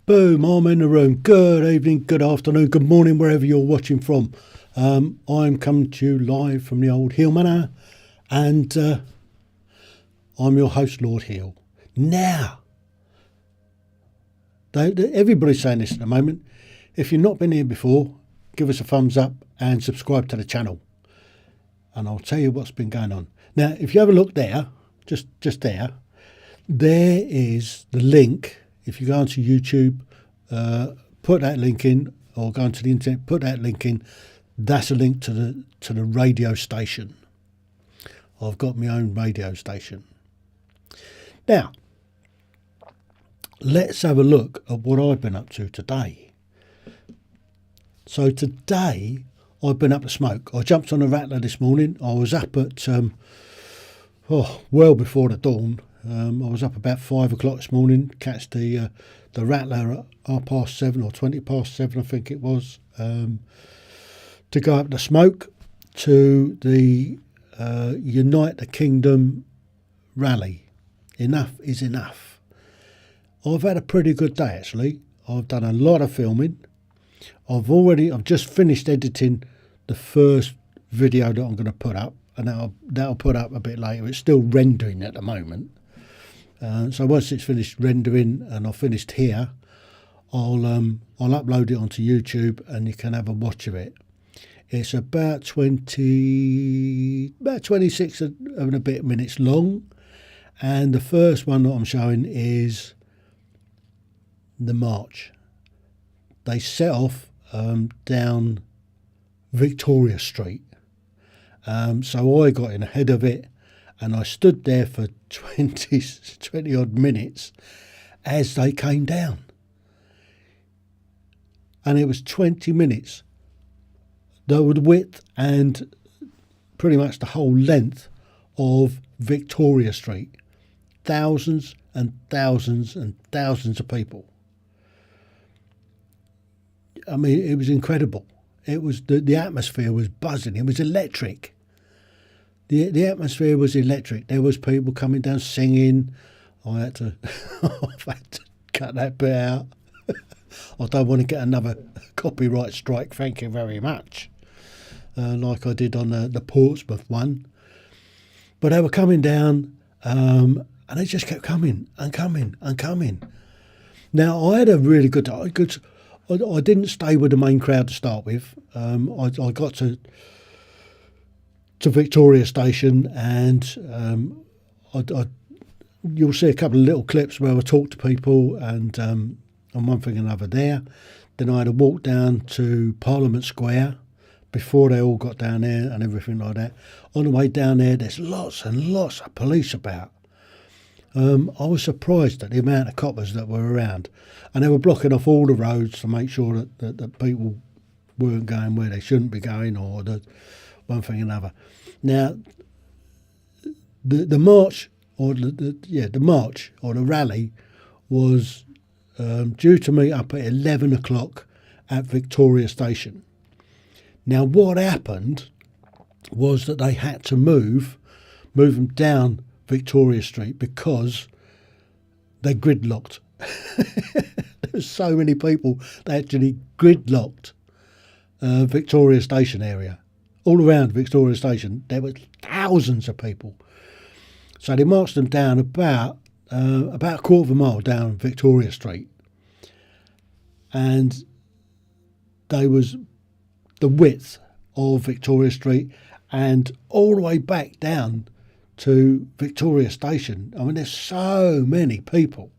Boom, I'm in the room. Good evening, good afternoon, good morning, wherever you're watching from. I'm coming to you live from the Old Heale Manor, and I'm your host, Lord Heale. Now, everybody's saying this at the moment. If you've not been here before, give us a thumbs up and subscribe to the channel. And I'll tell you what's been going on. Now, if you have a look there, just there is the link. If you go onto YouTube, put that link in, or go onto the internet, put that link in. That's a link to the radio station. I've got my own radio station. Now, let's have a look at what I've been up to today. So today, I've been up to smoke. I jumped on a rattler this morning. I was up at, well before the dawn. I was up about 5 o'clock this morning, catch the rattler at 7:30 or 7:20, I think it was, to go up to smoke to the Unite the Kingdom rally. Enough is enough. I've had a pretty good day actually. I've done a lot of filming. I've just finished editing the first video that I'm going to put up, and that'll put up a bit later. It's still rendering at the moment. So once it's finished rendering and I've finished here, I'll upload it onto YouTube and you can have a watch of it. It's about 26 and a bit minutes long, and the first one that I'm showing is the march. They set off down Victoria Street. So I got in ahead of it, and I stood there for 20 odd minutes as they came down. And it was 20 minutes. The width and pretty much the whole length of Victoria Street. Thousands and thousands and thousands of people. I mean, it was incredible. It was the atmosphere was buzzing. It was electric. The atmosphere was electric. There was people coming down singing. I had to cut that bit out. I don't want to get another copyright strike. Thank you very much. Like I did on the Portsmouth one. But they were coming down, and they just kept coming and coming and coming. Now, I had a really good day. I didn't stay with the main crowd to start with. I got to Victoria Station, and you'll see a couple of little clips where I talked to people and on one thing and another there. Then I had to walk down to Parliament Square before they all got down there and everything like that. On the way down there, there's lots and lots of police about. I was surprised at the amount of coppers that were around, and they were blocking off all the roads to make sure that people weren't going where they shouldn't be going, or one thing or another. Now, the march or the march or the rally was due to meet up at 11 o'clock at Victoria Station. Now, what happened was that they had to move them down Victoria Street because they gridlocked. There's so many people, they actually gridlocked Victoria Station area. All around Victoria Station, there were thousands of people. So they marched them down about a quarter of a mile down Victoria Street. And there was the width of Victoria Street and all the way back down to Victoria Station. I mean, there's so many people.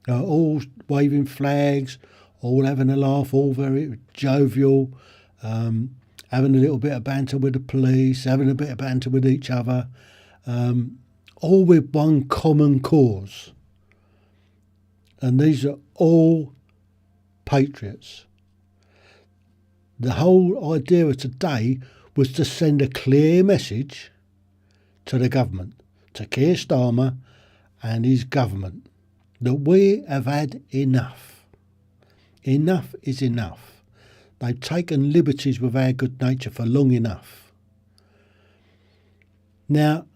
All waving flags, all having a laugh, all very jovial, having a little bit of banter with the police, having a bit of banter with each other, all with one common cause. And these are all patriots. The whole idea of today was to send a clear message to the government, to Keir Starmer and his government, that we have had enough. Enough is enough. They've taken liberties with our good nature for long enough. Now,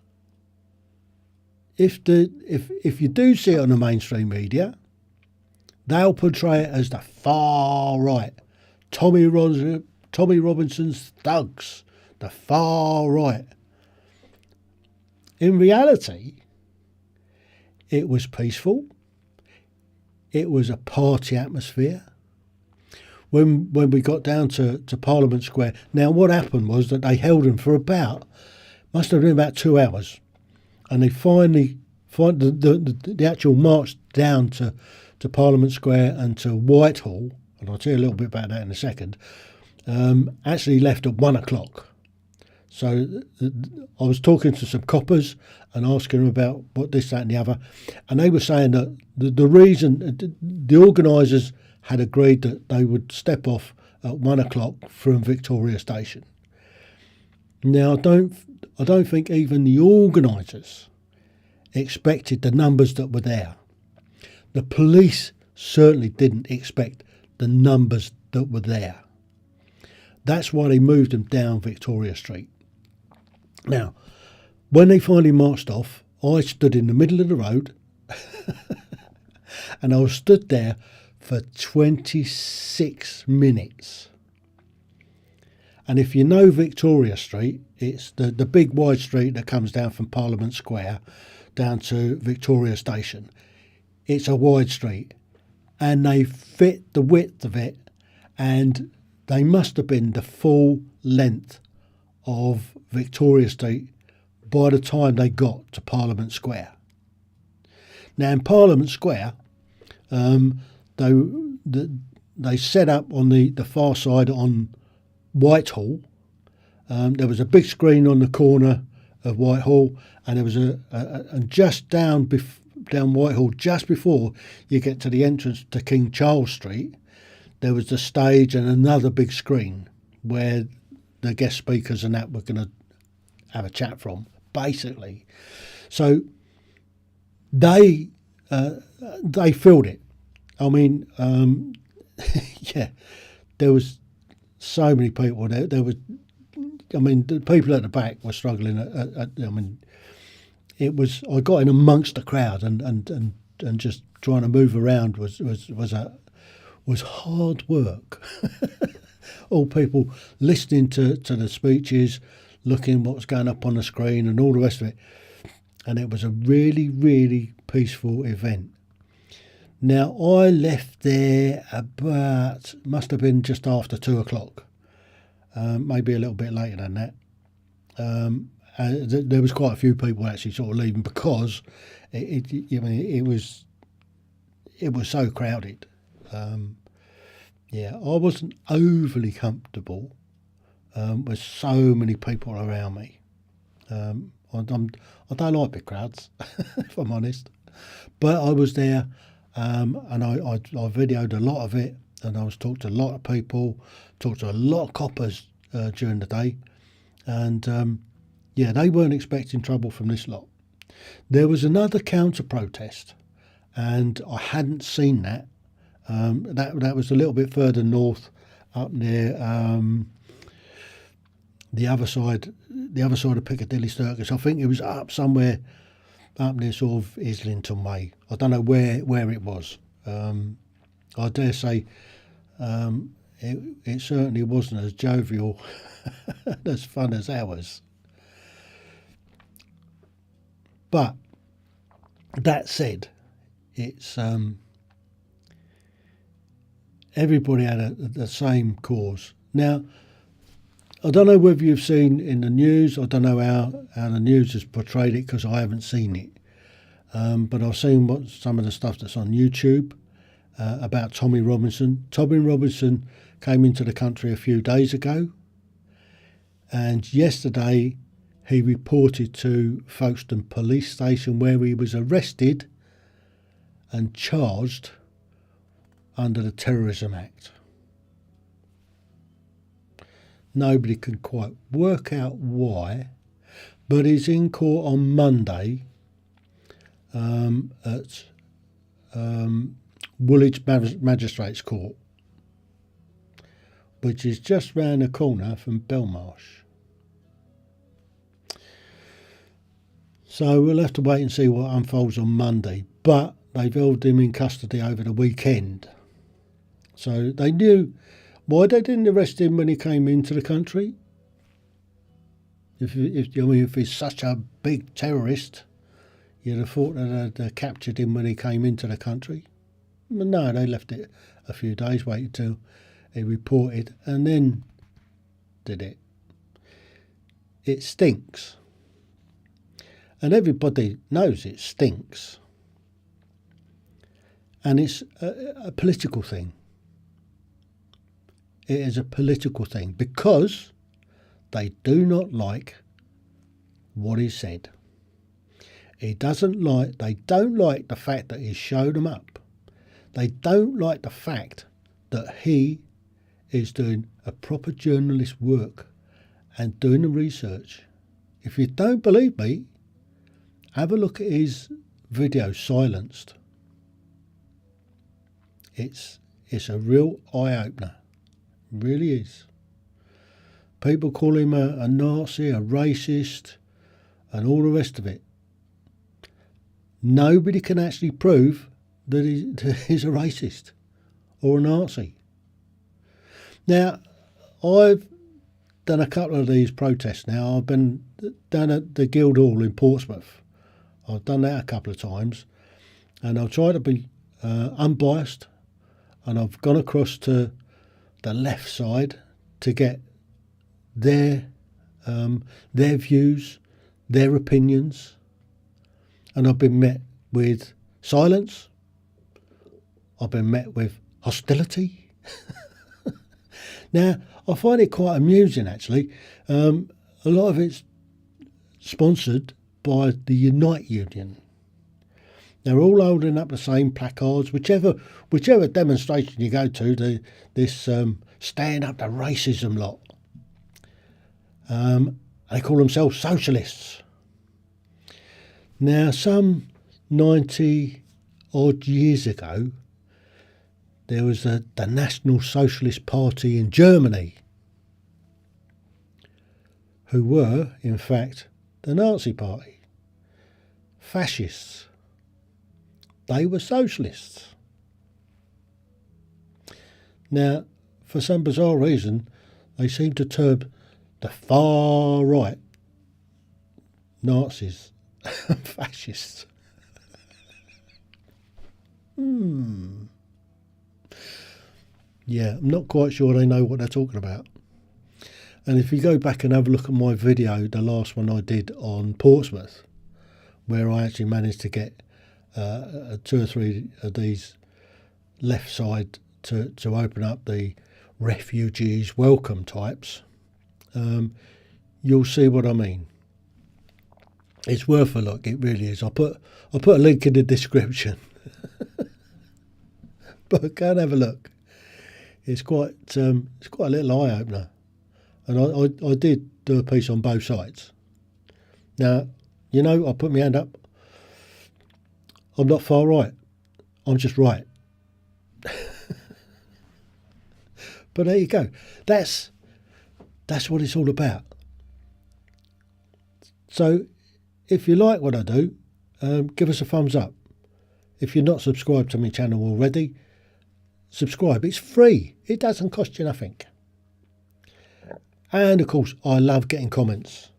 if you do see it on the mainstream media, They'll portray it as the far right. Tommy Robinson's thugs, the far right. In reality, it was peaceful. It was a party atmosphere. When we got down to Parliament Square, now what happened was that they held him for must have been about 2 hours, and they finally the actual march down to Parliament Square and to Whitehall, and I'll tell you a little bit about that in a second, actually left at 1 o'clock. So I was talking to some coppers and asking them about what this, that and the other, and they were saying that the reason the organisers had agreed that they would step off at 1 o'clock from Victoria Station. Now I don't think even the organisers expected the numbers that were there. The police certainly didn't expect the numbers that were there. That's why they moved them down Victoria Street. Now, when they finally marched off, I stood in the middle of the road and I was stood there for 26 minutes. And if you know Victoria Street, it's the big wide street that comes down from Parliament Square down to Victoria Station. It's a wide street, and they fit the width of it, and they must have been the full length of Victoria Street by the time they got to Parliament Square. Now in Parliament Square, they set up on the far side on Whitehall. There was a big screen on the corner of Whitehall, and there was and just down Whitehall, just before you get to the entrance to King Charles Street, there was the stage and another big screen where the guest speakers and that were going to have a chat from, basically. So they filled it. I mean, yeah, there was so many people there. There was, I mean, the people at the back were struggling. I mean, it was. I got in amongst the crowd and just trying to move around was hard work. All people listening to the speeches, looking what was going up on the screen and all the rest of it. And it was a really, really peaceful event. Now, I left there about, must have been just after 2 o'clock, maybe a little bit later than that. There was quite a few people actually sort of leaving because it was so crowded. Yeah, I wasn't overly comfortable with so many people around me. I don't like big crowds, if I'm honest. But I was there, and I videoed a lot of it, and I was talking to a lot of people, talked to a lot of coppers during the day, and yeah, they weren't expecting trouble from this lot. There was another counter-protest, and I hadn't seen that. That was a little bit further north, up near the other side of Piccadilly Circus. I think it was up somewhere up near sort of Islington Way. I don't know where it was. I dare say it certainly wasn't as jovial, as fun as ours. But that said, it's everybody had the same cause. Now, I don't know whether you've seen in the news. I don't know how the news has portrayed it because I haven't seen it. But I've seen some of the stuff that's on YouTube about Tommy Robinson. Tommy Robinson came into the country a few days ago, and yesterday he reported to Folkestone Police Station where he was arrested and charged under the Terrorism Act. Nobody can quite work out why, but he's in court on Monday at Woolwich Magistrates Court, which is just round the corner from Belmarsh. So we'll have to wait and see what unfolds on Monday. But they've held him in custody over the weekend. So they knew why they didn't arrest him when he came into the country. If he's such a big terrorist, you'd have thought that they'd captured him when he came into the country. But no, they left it a few days, waited till he reported, and then did it. It stinks. And everybody knows it stinks. And it's a political thing. It is a political thing because they do not like what he said. They don't like the fact that he showed them up. They don't like the fact that he is doing a proper journalist work and doing the research. If you don't believe me, have a look at his video Silenced. It's a real eye-opener. It really is. People call him a Nazi, a racist, and all the rest of it. Nobody can actually prove that he's a racist or a Nazi. Now, I've done a couple of these protests now. I've been down at the Guildhall in Portsmouth. I've done that a couple of times, and I've tried to be unbiased, and I've gone across to the left side to get their views, their opinions, and I've been met with silence. I've been met with hostility. Now, I find it quite amusing, actually. A lot of it's sponsored by the Unite Union. They're all holding up the same placards, whichever demonstration you go to, this stand up to racism lot. They call themselves socialists. Now, some 90 odd years ago, there was the National Socialist Party in Germany, who were, in fact, the Nazi Party. Fascists. They were socialists. Now, for some bizarre reason, they seem to term the far right Nazis fascists. Yeah, I'm not quite sure they know what they're talking about. And if you go back and have a look at my video, the last one I did on Portsmouth, where I actually managed to get 2 or 3 of these left side to open up the refugees welcome types, you'll see what I mean. It's worth a look, it really is. I'll put a link in the description. But go and have a look. It's quite a little eye opener, and I did do a piece on both sides. Now, I put my hand up. I'm not far right. I'm just right. But there you go. That's what it's all about. So, if you like what I do, give us a thumbs up. If you're not subscribed to my channel already, subscribe. It's free. It doesn't cost you nothing. And of course, I love getting comments.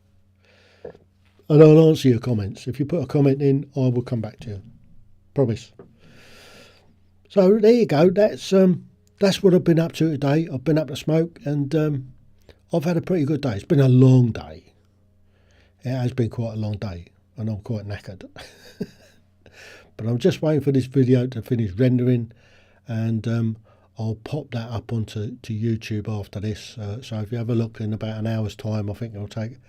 And I'll answer your comments. If you put a comment in, I will come back to you. Promise. So there you go. That's what I've been up to today. I've been up to smoke, and I've had a pretty good day. It's been a long day. It has been quite a long day, and I'm quite knackered. But I'm just waiting for this video to finish rendering, and I'll pop that up onto YouTube after this. So if you have a look in about an hour's time, I think it'll take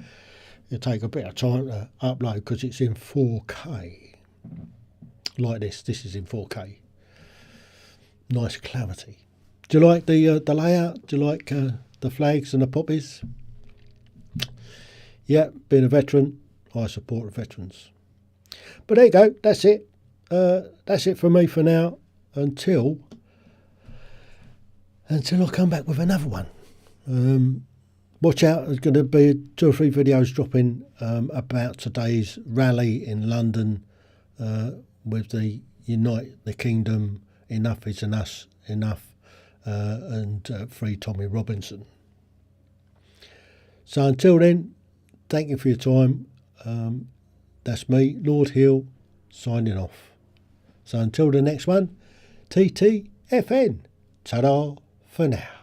a bit of time to upload because it's in 4K. Like this. This is in 4K. Nice clarity. Do you like the layout? Do you like the flags and the poppies? Yeah, being a veteran, I support the veterans. But there you go. That's it. That's it for me for now. Until I come back with another one. Watch out. There's going to be 2 or 3 videos dropping about today's rally in London with the unite the kingdom. Enough is enough, and free Tommy Robinson. So until then, thank you for your time. That's me, Lord Heale, signing off. So until the next one, TTFN. Ta-da for now.